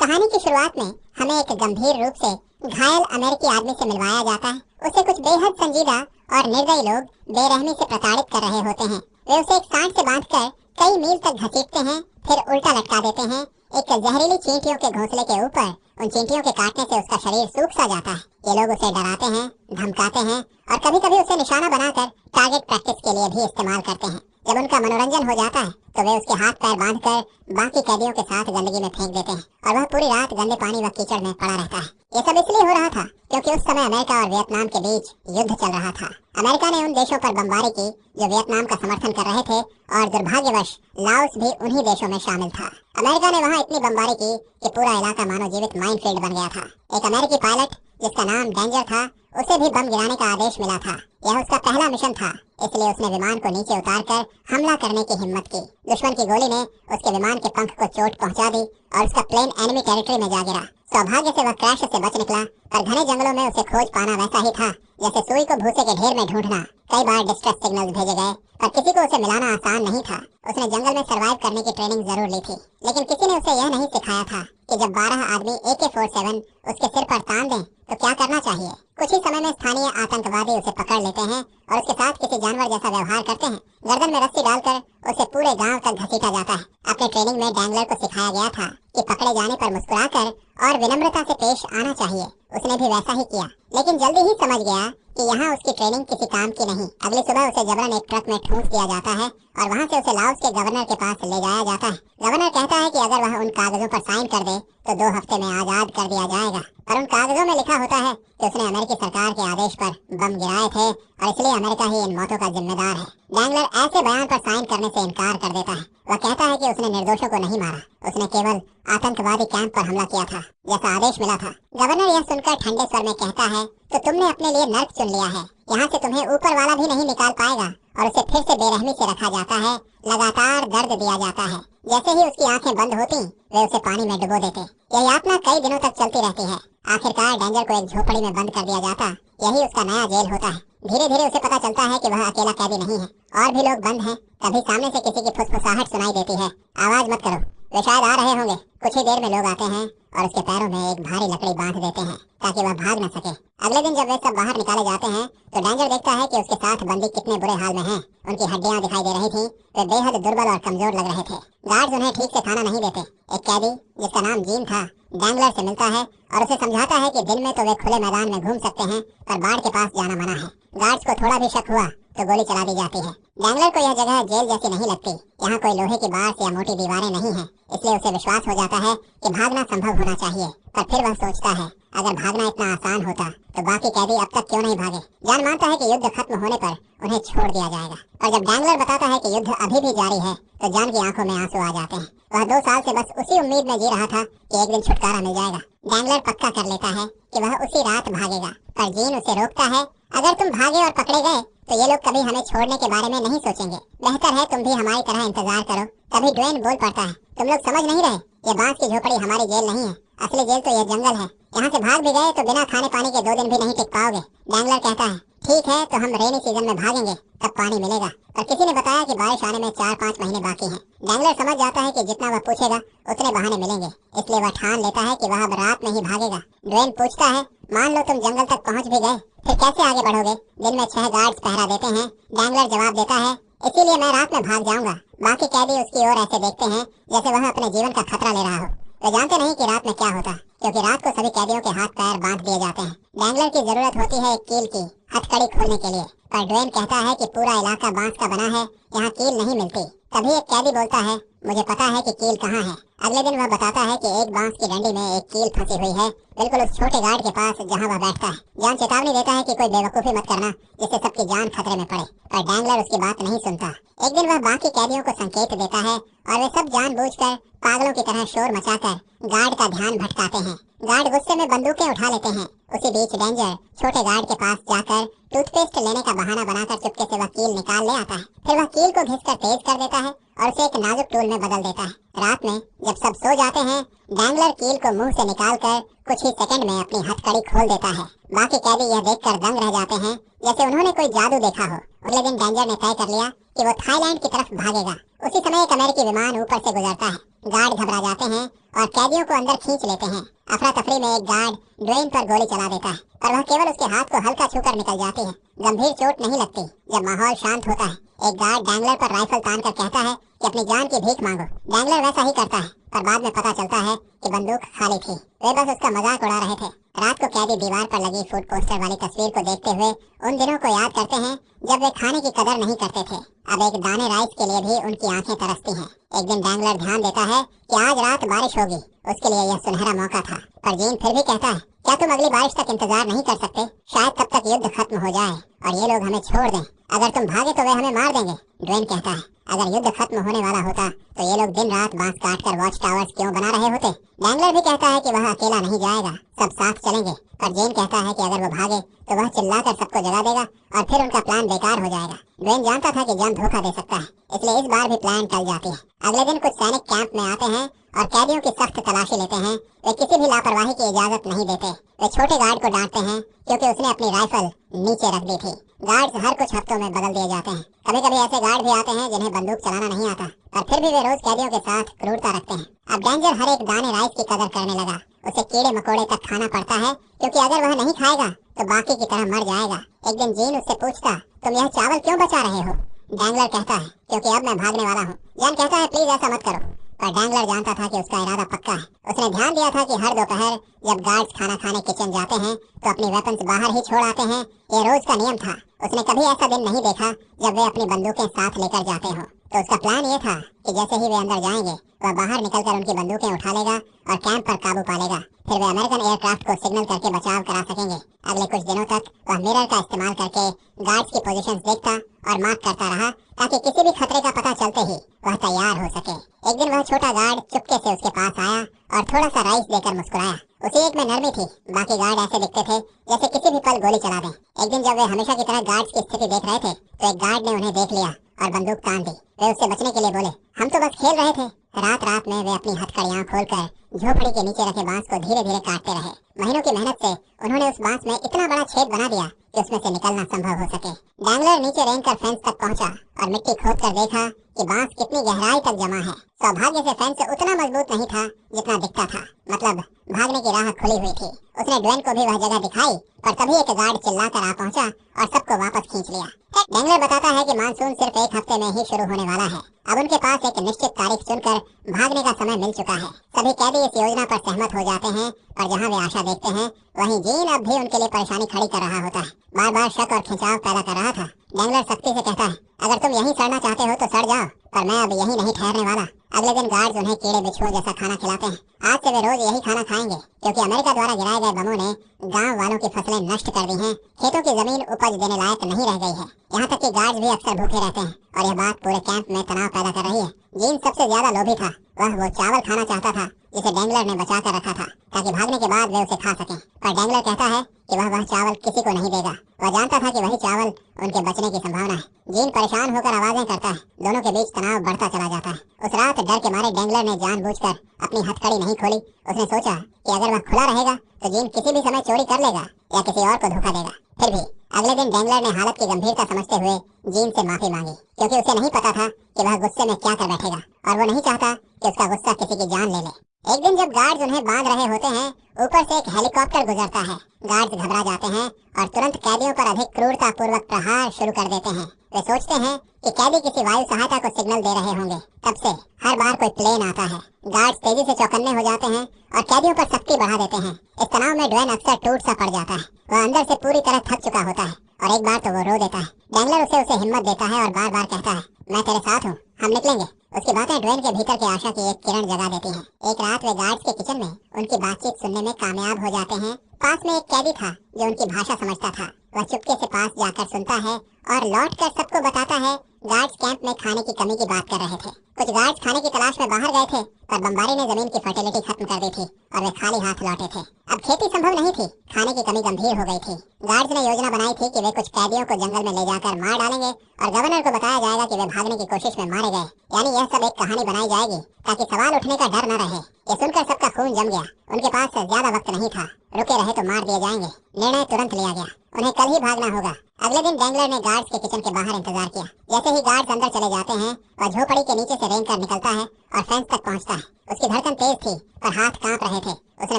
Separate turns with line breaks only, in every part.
कहानी की शुरुआत में हमें एक गंभीर रूप से घायल अमेरिकी आदमी से मिलवाया जाता है। उसे कुछ बेहद संजीदा और निर्दयी लोग बेरहमी से प्रताड़ित कर रहे होते हैं। वे उसे एक सांड से बांधकर कई मील तक घसीटते हैं, फिर उल्टा लटका देते हैं एक जहरीली चींटियों के घोंसले के ऊपर। उन चींटियों के काटने से उसका शरीर सूख सा जाता है। ये लोग उसे डराते हैं, धमकाते हैं और कभी कभी उसे निशाना बनाकर टारगेट प्रैक्टिस के लिए भी इस्तेमाल करते हैं। जब उनका मनोरंजन हो जाता है तो वे उसके हाथ पैर बांधकर बाकी कैदियों के साथ गंदगी में फेंक देते हैं और वह पूरी रात गंदे पानी व कीचड़ में पड़ा रहता है। ये सब इसलिए हो रहा था क्योंकि उस समय अमेरिका और वियतनाम के बीच युद्ध चल रहा था। अमेरिका ने उन देशों पर बमबारी की जो वियतनाम का समर्थन कर रहे थे और दुर्भाग्यवश लाओस भी उन्हीं देशों में शामिल था। अमेरिका ने वहाँ इतनी बमबारी की कि पूरा इलाका मानो जीवित माइनफील्ड बन गया था। एक अमेरिकी पायलट जिसका नाम डेंजर था, उसे भी बम गिराने का आदेश मिला था। यह उसका पहला मिशन था, इसलिए उसने विमान को नीचे उतारकर हमला करने की हिम्मत की। दुश्मन की गोली ने उसके विमान के पंख को चोट पहुंचा दी और उसका प्लेन एनिमी टेरिटरी में जा गिरा। सौभाग्य से वह क्रैश से बच निकला, पर घने जंगलों में उसे खोज पाना वैसा ही था जैसे सुई को भूसे के ढेर में ढूंढना। कई बार डिस्ट्रेस सिग्नल्स भेजे गए, पर किसी को उसे मिलाना आसान नहीं था। उसने जंगल में सरवाइव करने की ट्रेनिंग जरूर ली थी, लेकिन किसी ने उसे यह नहीं सिखाया था कि जब 12 आदमी AK-47 उसके सिर पर तान दें तो क्या करना चाहिए। कुछ ही समय में स्थानीय आतंकवादी उसे पकड़ लेते हैं और उसके साथ किसी जानवर जैसा व्यवहार करते हैं। गर्दन में रस्सी डालकर उसे पूरे गांव तक घसीटा जाता है। अपने ट्रेनिंग में डैंगलर को सिखाया गया था कि पकड़े जाने पर मुस्कुराकर और विनम्रता से पेश आना चाहिए। उसने भी वैसा ही किया, लेकिन जल्दी ही समझ गया कि यहाँ उसकी ट्रेनिंग किसी काम की नहीं। अगली सुबह उसे जबरन एक ट्रक में ठूंस दिया जाता है और वहाँ से उसे लाओस के गवर्नर के पास ले जाया जाता है। गवर्नर कहता है कि अगर वह उन कागजों पर साइन कर दे तो 2 हफ्ते में आजाद कर दिया जाएगा, पर उन कागजों में लिखा होता है कि उसने अमेरिकी सरकार के आदेश पर बम गिराए थे और इसलिए अमेरिका ही इन मौतों का जिम्मेदार है। डैंगलर ऐसे बयान पर साइन करने से इनकार कर देता है। वह कहता है कि उसने निर्दोषों को नहीं मारा, उसने केवल आतंकवादी कैंप पर हमला किया था जैसा आदेश मिला था। गवर्नर यह सुनकर ठंडे स्वर में कहता है, तो तुमने अपने लिए नर्क चुन लिया है। यहाँ से तुम्हें ऊपर वाला भी नहीं निकाल पाएगा। और उसे फिर से बेरहमी से रखा जाता है, लगातार दर्द दिया जाता है। जैसे ही उसकी आंखें बंद होती वे उसे पानी में डुबो देते। यह यातना कई दिनों तक चलती रहती है। आखिरकार डेंजर को एक झोपड़ी में बंद कर दिया जाता। यही उसका नया जेल होता है। धीरे धीरे उसे पता चलता है कि वह अकेला कैदी नहीं है, और भी लोग बंद हैं। तभी सामने से किसी की फुसफुसाहट सुनाई देती है। आवाज मत करो, वे शायद आ रहे होंगे। कुछ ही देर में लोग आते हैं और उसके पैरों में एक भारी लकड़ी बांध देते हैं ताकि वह भाग न सके। अगले दिन जब वे सब बाहर निकाले जाते हैं तो डेंजर देखता है कि उसके साथ बंदी कितने बुरे हाल में हैं। उनकी हड्डियां दिखाई दे रही थीं, वे बेहद दुर्बल और कमजोर लग रहे थे। गार्ड्स उन्हें ठीक से खाना नहीं देते। एक कैदी जिसका नाम जीन था डैंगलर से मिलता है और उसे समझाता है कि दिन में तो वे खुले मैदान में घूम सकते हैं, पर बाढ़ के पास जाना मना है। गार्ड्स को थोड़ा भी शक हुआ तो गोली चला दी जाती है। डैंगलर को यह जगह जेल जैसी नहीं लगती। यहाँ कोई लोहे की बार्स या मोटी दीवारें नहीं है, इसलिए उसे विश्वास हो जाता है कि भागना संभव होना चाहिए। पर फिर वह सोचता है, अगर भागना इतना आसान होता तो बाकी कैदी अब तक क्यों नहीं भागे। जान मानता है कि युद्ध खत्म होने पर उन्हें छोड़ दिया जाएगा, और जब डैंगलर बताता है कि युद्ध अभी भी जारी है तो जान की आंखों में आंसू आ जाते हैं। वह 2 साल से बस उसी उम्मीद में जी रहा था कि एक दिन छुटकारा मिल जाएगा। डैंगलर पक्का कर लेता है कि वह उसी रात भागेगा, पर जीन उसे रोकता है। अगर तुम भागे और पकड़े गए तो ये लोग कभी हमें छोड़ने के बारे में नहीं सोचेंगे। बेहतर है तुम भी हमारी तरह इंतजार करो। तभी ड्वेन बोल पड़ता है, तुम लोग समझ नहीं रहे, ये बांस की झोपड़ी हमारी जेल नहीं है। असली जेल तो यह जंगल है। यहाँ से भाग भी गए तो बिना खाने पानी के 2 दिन भी नहीं टिक पाओगे। डैंगलर कहता है, ठीक है तो हम रेनी सीजन में भागेंगे, तब पानी मिलेगा। पर किसी ने बताया कि बारिश आने में 4-5 महीने बाकी हैं। डैंगलर समझ जाता है कि जितना वह पूछेगा उतने बहाने मिलेंगे, इसलिए वह ठान लेता है कि वह अब रात में ही भागेगा। ड्वेन पूछता है, मान लो तुम जंगल तक पहुँच भी गए, फिर कैसे आगे बढ़ोगे? दिन में 6 गार्ड्स पहरा देते हैं। डैंगलर जवाब देता है, इसीलिए मैं रात में भाग जाऊंगा। बाकी कैदी उसकी ओर ऐसे देखते हैं जैसे वह अपने जीवन का खतरा ले रहा हो। वे जानते नहीं कि रात में क्या होता, क्योंकि रात को सभी कैदियों के हाथ पैर बांध दिए जाते हैं। डैंगलर की जरूरत होती है एक कील की, हथकड़ी खोलने के लिए, पर ड्वेन कहता है कि पूरा इलाका बांस का बना है, यहाँ कील नहीं मिलती। तभी एक कैदी बोलता है, मुझे पता है कि कील कहाँ है। अगले दिन वह बताता है कि एक बांस की डंडी में एक कील फंसी हुई है, बिल्कुल उस छोटे गार्ड के पास जहाँ वह बैठता है। जान चेतावनी देता है कि कोई बेवकूफी मत करना जिससे सबकी जान खतरे में पड़े, पर डैंगलर उसकी बात नहीं सुनता। एक दिन वह बाकी कैदियों को संकेत देता है और वे सब जानबूझकर पागलों की तरह शोर मचाकर गार्ड का ध्यान भटकाते हैं। गार्ड गुस्से में बंदूकें उठा लेते हैं। उसी बीच डेंजर छोटे गार्ड के पास जाकर टूथपेस्ट लेने का बहाना बनाकर चुपके से वह कील निकाल ले आता है। फिर वह कील को घिसकर तेज कर देता है और उसे एक नाजुक टूल में बदल देता है। रात में जब सब सो जाते हैं, डैंगलर कील को मुंह से निकालकर कुछ ही सेकंड में अपनी हथकड़ी खोल देता है। बाकी कैदी यह देखकर दंग रह जाते हैं जैसे उन्होंने कोई जादू देखा हो। अगले दिन डेंजर ने तय कर लिया कि वो थाईलैंड की तरफ भागेगा। उसी समय एक अमेरिकी विमान ऊपर से गुजरता है। गार्ड घबरा जाते हैं और कैदियों को अंदर खींच लेते हैं। अफरा तफरी में एक गार्ड ड्वेन पर गोली चला देता है, पर वह केवल उसके हाथ को हल्का छूकर निकल जाती है। गंभीर चोट नहीं लगती। जब माहौल शांत होता है, एक गार्ड डैंगलर पर राइफल तान कर कहता है कि अपनी जान की भीख मांगो। डैंगलर वैसा ही करता है, पर बाद में पता चलता है कि बंदूक खाली थी। वे बस उसका मजाक उड़ा रहे थे। रात को कैदी दीवार पर लगी फूड पोस्टर वाली तस्वीर को देखते हुए उन दिनों को याद करते हैं जब वे खाने की कदर नहीं करते थे। अब एक दाने राइस के लिए भी उनकी आंखें तरसती हैं। एक दिन डैंगलर ध्यान देता है कि आज रात बारिश होगी। उसके लिए यह सुनहरा मौका था। पर जीन फिर भी कहता है, क्या तुम अगली बारिश तक इंतजार नहीं कर सकते? शायद तब तक युद्ध खत्म हो जाए और ये लोग हमें छोड़ दें। अगर तुम भागे तो वे हमें मार देंगे। ड्वेन कहता है, अगर युद्ध खत्म होने वाला होता तो ये लोग दिन रात बांस काट कर वॉच टावर्स क्यों बना रहे होते? डैंगलर भी कहता है कि वह अकेला नहीं जाएगा, सब साथ चलेंगे। पर जेन कहता है कि अगर वो भागे तो वह चिल्लाकर सबको जगा देगा और फिर उनका प्लान बेकार हो जाएगा। ड्वेन जानता था कि जन धोखा दे सकता है, इसलिए इस बार भी प्लान टल जाती है। अगले दिन कुछ सैनिक कैंप में आते हैं और कैदियों की सख्त तलाशी लेते हैं। वे किसी भी लापरवाही की इजाजत नहीं देते। वे छोटे गार्ड को डांटते हैं क्योंकि उसने अपनी राइफल नीचे रख दी थी। गार्ड्स हर कुछ हफ्तों में बदल दिए जाते हैं। कभी कभी ऐसे गार्ड भी आते हैं जिन्हें बंदूक चलाना नहीं आता, पर फिर भी वे रोज कैदियों के साथ क्रूरता रखते हैं। अब डेंजर हर एक दाने राइस की कदर करने लगा। उसे कीड़े मकोड़े तक खाना पड़ता है, क्योंकि अगर वह नहीं खाएगा तो बाकी की तरह मर जाएगा। एक दिन जीन उससे पूछता, तुम यह चावल क्यों बचा रहे हो? डैंगलर कहता है, क्योंकि अब मैं भागने वाला हूँ। जन कहता है, प्लीज ऐसा मत करो। पर डैंगलर जानता था कि उसका इरादा पक्का है। उसने ध्यान दिया था कि हर दोपहर जब गार्ड्स खाना खाने किचन जाते हैं तो अपनी वेपन्स बाहर ही छोड़ आते हैं। ये रोज का नियम था। उसने कभी ऐसा दिन नहीं देखा जब वे अपनी बंदूकें साथ लेकर जाते हो। तो उसका प्लान ये था कि जैसे ही वे अंदर जाएंगे वह बाहर निकलकर उनकी बंदूकें उठा लेगा और कैंप पर काबू पा लेगा। फिर वे अमेरिकन एयरक्राफ्ट को सिग्नल करके बचाव करा सकेंगे। अगले कुछ दिनों तक वह मिरर का इस्तेमाल करके गार्ड्स की पोजीशंस देखता और मार्क करता रहा, ताकि किसी भी खतरे का पता चलते ही वह तैयार हो सके। एक दिन वह छोटा गार्ड चुपके से उसके पास आया और थोड़ा सा राइस देकर मुस्कुराया। उसी एक में नरमी थी। बाकी गार्ड ऐसे दिखते थे जैसे किसी भी पल गोली चला दें। एक दिन जब वे हमेशा की तरह गार्ड्स की स्थिति देख रहे थे तो एक गार्ड ने उन्हें देख लिया और बंदूक तान दी। वे उससे बचने के लिए बोले, हम तो बस खेल रहे थे। रात रात में वे अपनी हथकड़ियां खोलकर झोपड़ी के नीचे रखे बांस को धीरे धीरे काटते रहे। महीनों की मेहनत से उन्होंने उस बांस में इतना बड़ा छेद बना दिया कि उसमें से निकलना संभव हो सके। डैंगलर नीचे रेंग कर फेंस तक पहुंचा और मिट्टी खोद कर देखा कि बांस कितनी गहराई तक जमा है। सौभाग्य से फेंस उतना मजबूत नहीं था जितना दिखता था, मतलब भागने की राह खुली हुई थी। उसने ड्वेन को भी वह जगह दिखाई, पर तभी एक गार्ड चिल्लाकर आ पहुंचा और सबको वापस खींच लिया। डैंगलर बताता है कि मानसून सिर्फ एक हफ्ते में ही शुरू होने वाला है। अब उनके पास एक निश्चित तारीख चुनकर भागने का समय मिल चुका है। सभी कैदी इस योजना पर सहमत हो जाते हैं, पर जहाँ वे आशा देखते हैं वहीं जीन अब भी उनके लिए परेशानी खड़ी कर रहा होता है। बार बार शक और खिंचाव पैदा कर रहा था। डैंगलर सख्ती से कहता है, अगर तुम यहीं सड़ना चाहते हो तो सड़ जाओ, पर मैं अब यहीं नहीं ठहरने वाला। अगले दिन गार्ड्स उन्हें कीड़े बिच्छुओं जैसा खाना खिलाते हैं। आज से वे रोज यही खाना खाएंगे, क्योंकि अमेरिका द्वारा गिराए गए बमों ने गांव वालों की फसलें नष्ट कर दी हैं। खेतों की जमीन उपज देने लायक नहीं रह गई है। यहाँ तक कि गार्ड्स भी अक्सर भूखे रहते हैं और यह बात पूरे कैंप में तनाव पैदा कर रही है। जीन सबसे ज्यादा लोभी था। वह वो चावल खाना चाहता था जिसे डैंगलर ने बचा कर रखा था, ताकि भागने के बाद वे उसे खा सकें। पर डैंगलर कहता है कि वह चावल किसी को नहीं देगा। वह जानता था कि वही चावल उनके बचने की संभावना है। जीन परेशान होकर आवाजें करता है। दोनों के बीच तनाव बढ़ता चला जाता है। उस रात डर के मारे डैंगलर ने जानबूझकर अपनी हथकड़ी नहीं खोली। उसने सोचा कि अगर वह खुला रहेगा तो जीन किसी भी समय चोरी कर लेगा या किसी और को धोखा देगा। फिर भी अगले दिन डैंगलर ने हालत की गंभीरता समझते हुए जीन से माफी मांगी, क्योंकि उसे नहीं पता था कि वह गुस्से में क्या कर बैठेगा और वो नहीं चाहता कि उसका गुस्सा किसी की जान ले ले। एक दिन जब गार्ड्स उन्हें बांध रहे होते हैं, ऊपर से एक हेलीकॉप्टर गुजरता है। गार्ड्स घबरा जाते हैं और तुरंत कैदियों पर अधिक क्रूरता पूर्वक प्रहार शुरू कर देते हैं। वे सोचते हैं कि कैदी किसी वायु सहायता को सिग्नल दे रहे होंगे। तब से हर बार कोई प्लेन आता है। गार्ड्स तेजी से चौकन्ने हो जाते हैं और कैदियों पर सख्ती बढ़ा देते हैं। इस तनाव में ड्वेन अक्सर टूट सा पड़ जाता है। वह अंदर से पूरी तरह थक चुका होता है और एक बार तो वो रो देता है। डैंगलर उसे हिम्मत देता है और बार बार कहता है, मैं तेरे साथ हूँ, हम निकलेंगे। उसकी बातें ड्वेन के भीतर की आशा की एक किरण जगा देती हैं। एक रात वे गार्ड्स के किचन में उनकी बातचीत सुनने में कामयाब हो जाते हैं। पास में एक कैदी था जो उनकी भाषा समझता था। वह चुपके से पास जाकर सुनता है और लौटकर सबको बताता है गार्ड्स कैंप में खाने की कमी की बात कर रहे थे। कुछ गार्ड्स खाने की तलाश में बाहर गए थे, पर बमबारी ने जमीन की फर्टिलिटी खत्म कर दी थी और वे खाली हाथ लौटे थे। अब खेती संभव नहीं थी, खाने की कमी गंभीर हो गई थी। गार्ड्स ने योजना बनाई थी कि वे कुछ कैदियों को जंगल में ले जाकर मार डालेंगे और गवर्नर को बताया जाएगा कि वे भागने की कोशिश में मारे गए। यानी यह सब एक कहानी बनाई जाएगी ताकि सवाल उठने का डर न रहे। ये सुनकर सबका खून जम गया। उनके पास ज्यादा वक्त नहीं था। रुके रहे तो मार दिए जाएंगे। निर्णय तुरंत लिया गया, उन्हें कल ही भागना होगा। अगले दिन डैंगलर ने गार्ड्स के किचन के बाहर इंतजार किया। जैसे ही गार्ड्स अंदर चले जाते हैं, वह झोपड़ी के नीचे से रेंग कर निकलता है और फेंस तक पहुंचता है। उसकी धड़कन तेज थी पर हाथ कांप रहे थे। उसने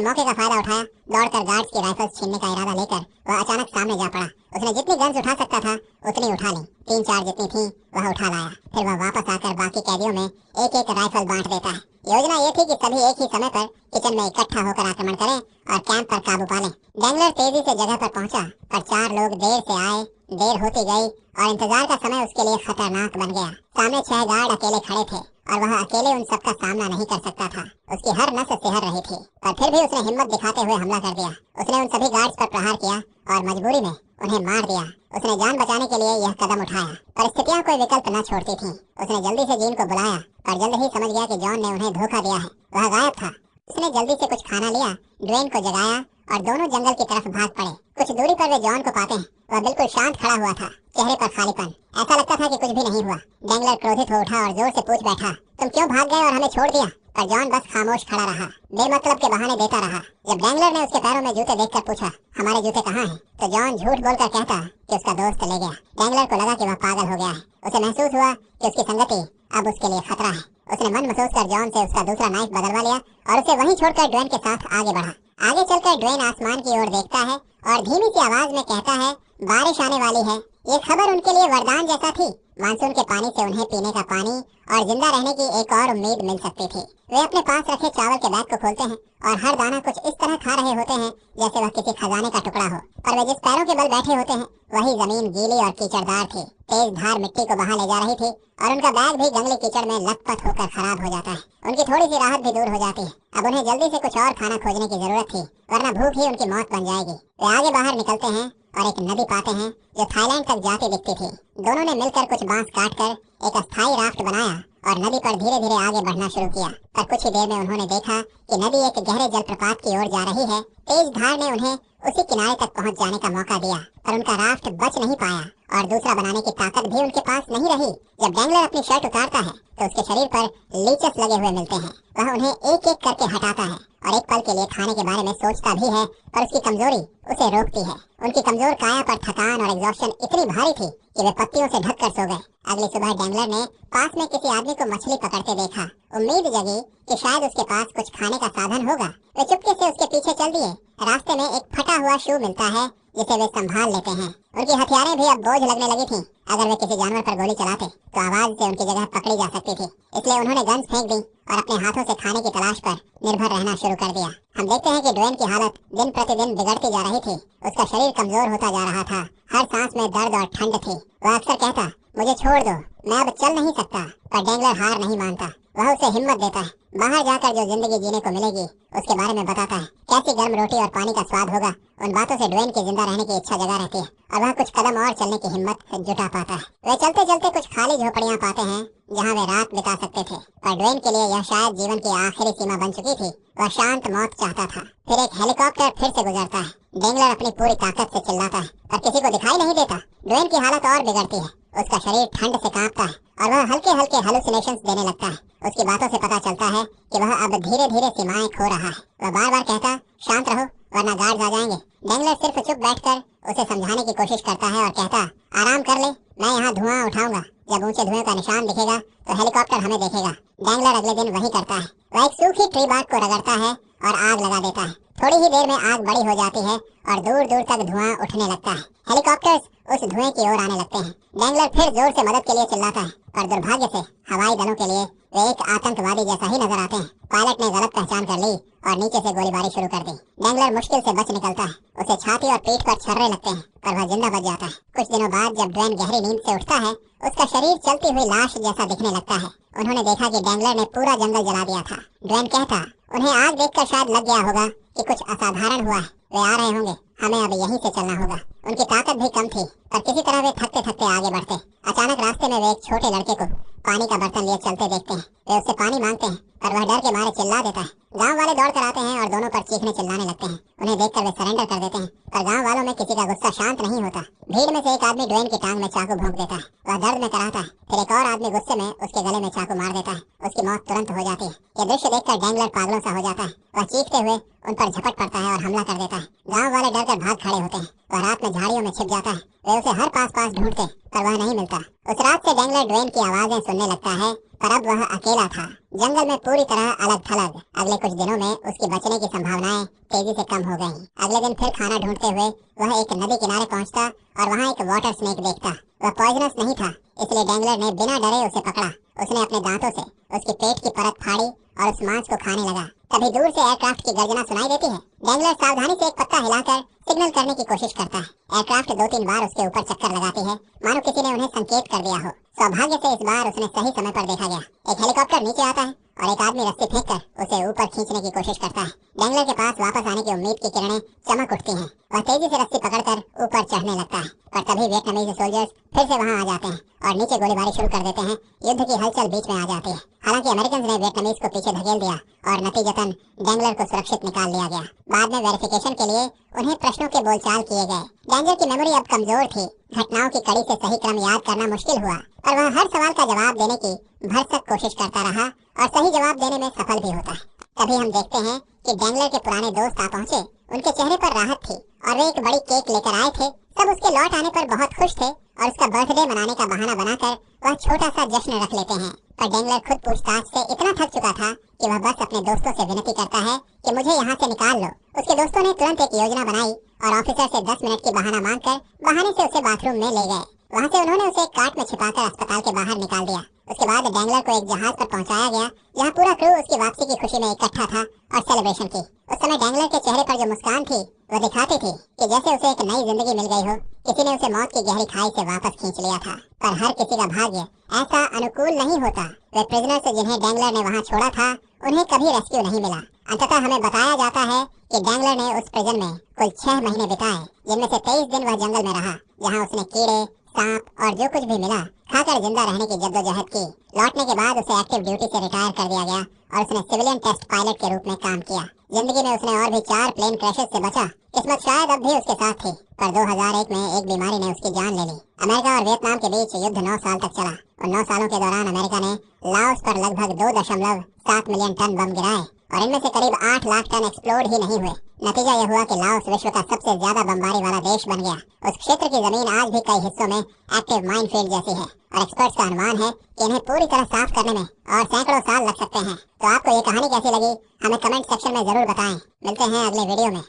मौके का फायदा उठाया, दौड़कर गार्ड्स की राइफल्स छीनने का इरादा लेकर वह अचानक सामने जा पड़ा। उसने जितनी गन्स उठा सकता था उतनी उठा ली, 3-4 जितनी थी वह उठा लाया। फिर वह वापस आकर बाकी कैदियों में एक एक राइफल बांट देता है। योजना ये थी कि सभी एक ही समय पर किचन में इकट्ठा होकर आक्रमण करें और कैंप पर काबू पालें। डेंगलर तेजी से जगह पर पहुंचा पर 4 लोग देर से आए। देर होती गई और इंतजार का समय उसके लिए खतरनाक बन गया। सामने 6 गार्ड अकेले खड़े थे और वह अकेले उन सबका सामना नहीं कर सकता था। उसकी हर नस सिहर रही थी, पर फिर भी उसने हिम्मत दिखाते हुए हमला कर दिया। उसने उन सभी गार्ड्स पर प्रहार किया और मजबूरी में उन्हें मार दिया। उसने जान बचाने के लिए यह कदम उठाया, परिस्थितियां कोई विकल्प न छोड़ती थीं। उसने जल्दी से जीन को बुलाया पर जल्द ही समझ गया कि जॉन ने उन्हें धोखा दिया है। वह गायब था। उसने जल्दी से कुछ खाना लिया, ड्वेन को जगाया और दोनों जंगल की तरफ भाग पड़े। कुछ दूरी पर वे जॉन को पाते हैं। वह बिल्कुल शांत खड़ा हुआ था, चेहरे पर खालीपन। ऐसा लगता था कि कुछ भी नहीं हुआ। डेंगलर क्रोधित हो उठा और जोर से पूछ बैठा, तुम क्यों भाग गए और हमें छोड़ दिया? पर जॉन बस खामोश खड़ा रहा, बेमतलब के बहाने देता रहा। जब डेंगलर ने उसके पैरों में जूते देखकर पूछा, हमारे जूते कहाँ हैं? तो जॉन झूठ बोलकर कहता कि उसका दोस्त ले गया। डेंगलर को लगा कि वह पागल हो गया है। उसे महसूस हुआ कि उसकी संगति अब उसके लिए खतरा है। उसने मन महसूस कर जॉन से उसका दूसरा नाइफ बदलवा लिया और उसे वहीं छोड़कर ड्वेन के साथ आगे बढ़ा। आगे चलकर ड्वेन आसमान की ओर देखता है और धीमी सी आवाज में कहता है, बारिश आने वाली है। ये खबर उनके लिए वरदान जैसा थी। मानसून के पानी से उन्हें पीने का पानी और जिंदा रहने की एक और उम्मीद मिल सकती थी। वे अपने पास रखे चावल के बैग को खोलते हैं और हर दाना कुछ इस तरह खा रहे होते हैं जैसे वह किसी खजाने का टुकड़ा हो। पर वे जिस पैरों के बल बैठे होते हैं वही जमीन गीली और कीचड़दार थी। तेज धार मिट्टी को बहा ले जा रही थी और उनका बैग भी जंगली कीचड़ में लथपथ होकर खराब हो जाता है। उनकी थोड़ी सी राहत भी दूर हो जाती है। अब उन्हें जल्दी से कुछ और खाना खोजने की जरूरत थी, वरना भूख ही उनकी मौत बन जाएगी। वे आगे बाहर निकलते हैं और एक नदी पाते हैं जो थाईलैंड तक जाती दिखती थी। दोनों ने मिलकर कुछ बांस काटकर एक अस्थायी राफ्ट बनाया और नदी पर धीरे धीरे आगे बढ़ना शुरू किया। पर कुछ ही देर में उन्होंने देखा कि नदी एक गहरे जलप्रपात की ओर जा रही है। तेज धार ने उन्हें उसी किनारे तक पहुंच जाने का मौका दिया, पर उनका राफ्ट बच नहीं पाया और दूसरा बनाने की ताकत भी उनके पास नहीं रही। जब डेंगलर अपनी शर्ट उतारता है तो उसके शरीर पर लीचस लगे हुए मिलते हैं। वह उन्हें एक एक करके हटाता है और एक पल के लिए खाने के बारे में सोचता भी है, पर उसकी कमजोरी उसे रोकती है। उनकी कमजोर काया पर थकान और एग्जॉस्शन इतनी भारी थी कि वे पत्तियों से ढककर सो गए। अगली सुबह डेंगलर ने पास में किसी आदमी को मछली पकड़ते देखा। उम्मीद जगी कि शायद उसके पास कुछ खाने का साधन होगा। वे चुपके से उसके पीछे चल दिए। रास्ते में एक फटा हुआ शू मिलता है जिसे वे संभाल लेते हैं। उनकी हथियारें भी अब बोझ लगने लगी थीं। अगर वे किसी जानवर पर गोली चलाते तो आवाज से उनकी जगह पकड़ी जा सकती थी। इसलिए उन्होंने गन्स फेंक दी और अपने हाथों से खाने की तलाश पर निर्भर रहना शुरू कर दिया। हम देखते हैं कि ड्वेन की हालत दिन प्रतिदिन बिगड़ती जा रही थी। उसका शरीर कमजोर होता जा रहा था। हर सांस में दर्द और ठंड थी। वह अक्सर कहता, मुझे छोड़ दो, मैं अब चल नहीं सकता। पर डेंगलर हार नहीं मानता। वह उसे हिम्मत देता है। बाहर जाकर जो जिंदगी जीने को मिलेगी उसके बारे में बताता है। कैसी गर्म रोटी और पानी का स्वाद होगा। उन बातों से ड्वेन की जिंदा रहने की इच्छा जगा रहती है और वह कुछ कदम और चलने की हिम्मत जुटा पाता है। वे चलते चलते कुछ खाली झोपड़ियां पाते हैं जहां वे रात बिता सकते थे। पर ड्वेन के लिए यह शायद जीवन की आखिरी सीमा बन चुकी थी। वह शांत मौत चाहता था। फिर एक हेलीकॉप्टर फिर से गुजरता है। डेंगलर अपनी पूरी ताकत से चिल्लाता है पर किसी को दिखाई नहीं देता। ड्वेन की हालत और बिगड़ती है। उसका शरीर ठंड से कांपता है और वह हल्के हल्के हेलुसिनेशंस देने लगता है। उसकी बातों से पता चलता है कि वह अब धीरे धीरे सीमाएं खो रहा है। वह बार बार कहता, शांत रहो वरना गार्ड्स आ जाएंगे। डेंगलर सिर्फ चुप बैठकर उसे समझाने की कोशिश करता है और कहता, आराम कर ले, मैं यहाँ धुआं उठाऊंगा। जब ऊंचे धुएं का निशान दिखेगा तो हेलीकॉप्टर हमें देखेगा। डेंगलर अगले दिन वही करता है। वह एक सूखी ट्री बार्क को रगड़ता है और आग लगा देता है। थोड़ी ही देर में आग बड़ी हो जाती है और दूर दूर तक धुआं उठने लगता है। हेलीकॉप्टर्स उस धुएं की ओर आने लगते हैं। डेंगलर फिर जोर से मदद के लिए चिल्लाता है, पर दुर्भाग्य से हवाई दलों के लिए वे एक आतंकवादी जैसा ही नजर आते हैं। पायलट ने गलत पहचान कर ली और नीचे से गोलीबारी शुरू कर दी। डेंगलर मुश्किल से बच निकलता है। उसे छाती और पीठ पर छर्रे लगते हैं पर वह जिंदा बच जाता है। कुछ दिनों बाद जब ड्वेन गहरी नींद से उठता है उसका शरीर चलती हुई लाश जैसा दिखने लगता है। उन्होंने देखा कि डेंगलर ने पूरा जंगल जला दिया था। ड्वेन कहता, उन्हें आग देखकर शायद लग गया होगा कि कुछ असाधारण हुआ है। वे आ रहे होंगे, हमें अब यहीं से चलना होगा। उनकी ताकत भी कम थी पर किसी तरह वे थकते थकते आगे बढ़ते। अचानक रास्ते में वे एक छोटे लड़के को पानी का बर्तन लिए चलते देखते हैं। वे उससे पानी मांगते हैं पर वह डर के मारे चिल्ला देता है। गांव वाले दौड़ कर आते हैं और दोनों पर चीखने चिल्लाने लगते हैं। उन्हें देखकर वे सरेंडर कर देते हैं, पर गांव वालों में किसी का गुस्सा शांत नहीं होता। भीड़ में से एक आदमी ड्वेन की टांग में चाकू भोंक देता है। वह दर्द में कराहता है। फिर एक और आदमी गुस्से में उसके गले में चाकू मार देता है। उसकी मौत तुरंत हो जाती है। यह दृश्य देखकर डैंगलर पागलों सा हो जाता है। वह चीखते हुए उन पर झपट पड़ता है और हमला कर देता है। गांव वाले डरकर भाग खड़े होते हैं। वह रात में झाड़ियों में छिप जाता है। वे उसे हर पास ढूंढते, पर वह नहीं मिलता। उस रात से डैंगलर ड्वेन की आवाजें सुनने लगता है, पर अब वह अकेला था, जंगल में पूरी तरह अलग थलग। अगले कुछ दिनों में उसकी बचने की संभावनाएं तेजी से कम हो गईं। अगले दिन फिर खाना ढूंढते हुए वह एक नदी किनारे पहुंचता और वहां एक वाटर स्नेक देखता। वह पॉइजनस नहीं था, इसलिए डैंगलर ने बिना डरे उसे पकड़ा। उसने अपने दांतों से उसकी पेट की परत फाड़ी और उस मांस को खाने लगा। तभी दूर से एयरक्राफ्ट की गर्जना सुनाई देती है। डैंगलर सावधानी से एक पत्ता हिलाकर सिग्नल करने की कोशिश करता है। एयरक्राफ्ट 2-3 बार उसके ऊपर चक्कर लगाती है, मानो किसी ने उन्हें संकेत कर दिया हो। सौभाग्य से इस बार उसने सही समय पर देखा गया। एक हेलीकॉप्टर नीचे आता है और एक आदमी रस्सी फेंककर उसे ऊपर खींचने की कोशिश करता है। डैंगलर के पास वापस आने की उम्मीद की किरणें चमक उठती हैं। वह तेजी से रस्सी पकड़कर ऊपर चढ़ने लगता है, पर तभी वियतनामीज सोल्जर्स फिर से वहां आ जाते हैं और नीचे गोलीबारी शुरू कर देते हैं। युद्ध की हलचल बीच में आ जाती है। हालांकि अमेरिकन ने वियतनामीज को पीछे धकेल दिया और नतीजतन डैंगलर को सुरक्षित निकाल लिया गया। बाद में वेरिफिकेशन के लिए उन्हें प्रश्नों के बोलचाल किए गए। डैंगलर की मेमोरी अब कमजोर थी। घटनाओं की कड़ी से सही क्रम याद करना मुश्किल हुआ, पर वह हर सवाल का जवाब देने की भरसक कोशिश करता रहा और सही जवाब देने में सफल भी होता है। तभी हम देखते हैं कि डैंगलर के पुराने दोस्त आ पहुंचे। उनके चेहरे पर राहत थी और वे एक बड़ी केक लेकर आए थे। सब उसके लौट आने पर बहुत खुश थे और उसका बर्थडे मनाने का बहाना बनाकर वह छोटा सा जश्न रख लेते हैं। पर डैंगलर खुद पूछताछ से इतना थक चुका था कि वह बस अपने दोस्तों से विनती करता है कि मुझे यहाँ से निकाल लो। उसके दोस्तों ने तुरंत एक योजना बनाई और ऑफिसर से 10 मिनट की बहाना मांगकर बहाने से उसे बाथरूम में ले गए। वहाँ से उन्होंने उसे एक कार्ट में छिपाकर अस्पताल के बाहर निकाल दिया। उसके बाद डैंगलर को एक जहाज पर पहुंचाया गया, जहाँ पूरा क्रू उसकी वापसी की खुशी में इकट्ठा था और सेलिब्रेशन की। उस समय डैंगलर के चेहरे पर जो मुस्कान थी वो दिखाती थी कि जैसे उसे एक नई जिंदगी मिल गई हो। किसी ने उसे मौत की गहरी खाई से वापस खींच लिया था। पर हर किसी का भाग्य ऐसा अनुकूल नहीं होता। वे प्रिजनर्स जिन्हें डैंगलर ने वहाँ छोड़ा था, उन्हें कभी रेस्क्यू नहीं मिला। अंततः हमें बताया जाता है कि डैंगलर ने उस प्रिजन में कुल 6 महीने बिताए, जिनमें से 23 दिन वह जंगल में रहा, जहाँ उसने कीड़े, सांप और जो कुछ भी मिला खाकर जिंदा रहने की जद्दोजहद की। लौटने के बाद उसे एक्टिव ड्यूटी से रिटायर कर दिया गया और उसने सिविलियन टेस्ट पायलट के रूप में काम किया। जिंदगी में उसने और भी 4 प्लेन क्रैशेस से बचा। किस्मत शायद अब भी उसके साथ थी, पर 2001 में एक बीमारी ने उसकी जान ले ली। अमेरिका और वियतनाम के बीच युद्ध 9 साल तक चला। उन 9 सालों के दौरान अमेरिका ने लाओस पर लगभग 2.7 मिलियन टन बम गिराए और इनमें से करीब 8 लाख टन एक्सप्लोड ही नहीं हुए। नतीजा यह हुआ कि लाओस विश्व का सबसे ज्यादा बमबारी वाला देश बन गया। उस क्षेत्र की जमीन आज भी कई हिस्सों में एक्टिव माइनफील्ड जैसी है और एक्सपर्ट्स का अनुमान है कि इन्हें पूरी तरह साफ करने में और सैकड़ों साल लग सकते हैं। तो आपको ये कहानी कैसी लगी, हमें कमेंट सेक्शन में जरूर बताएं। मिलते हैं अगले वीडियो में।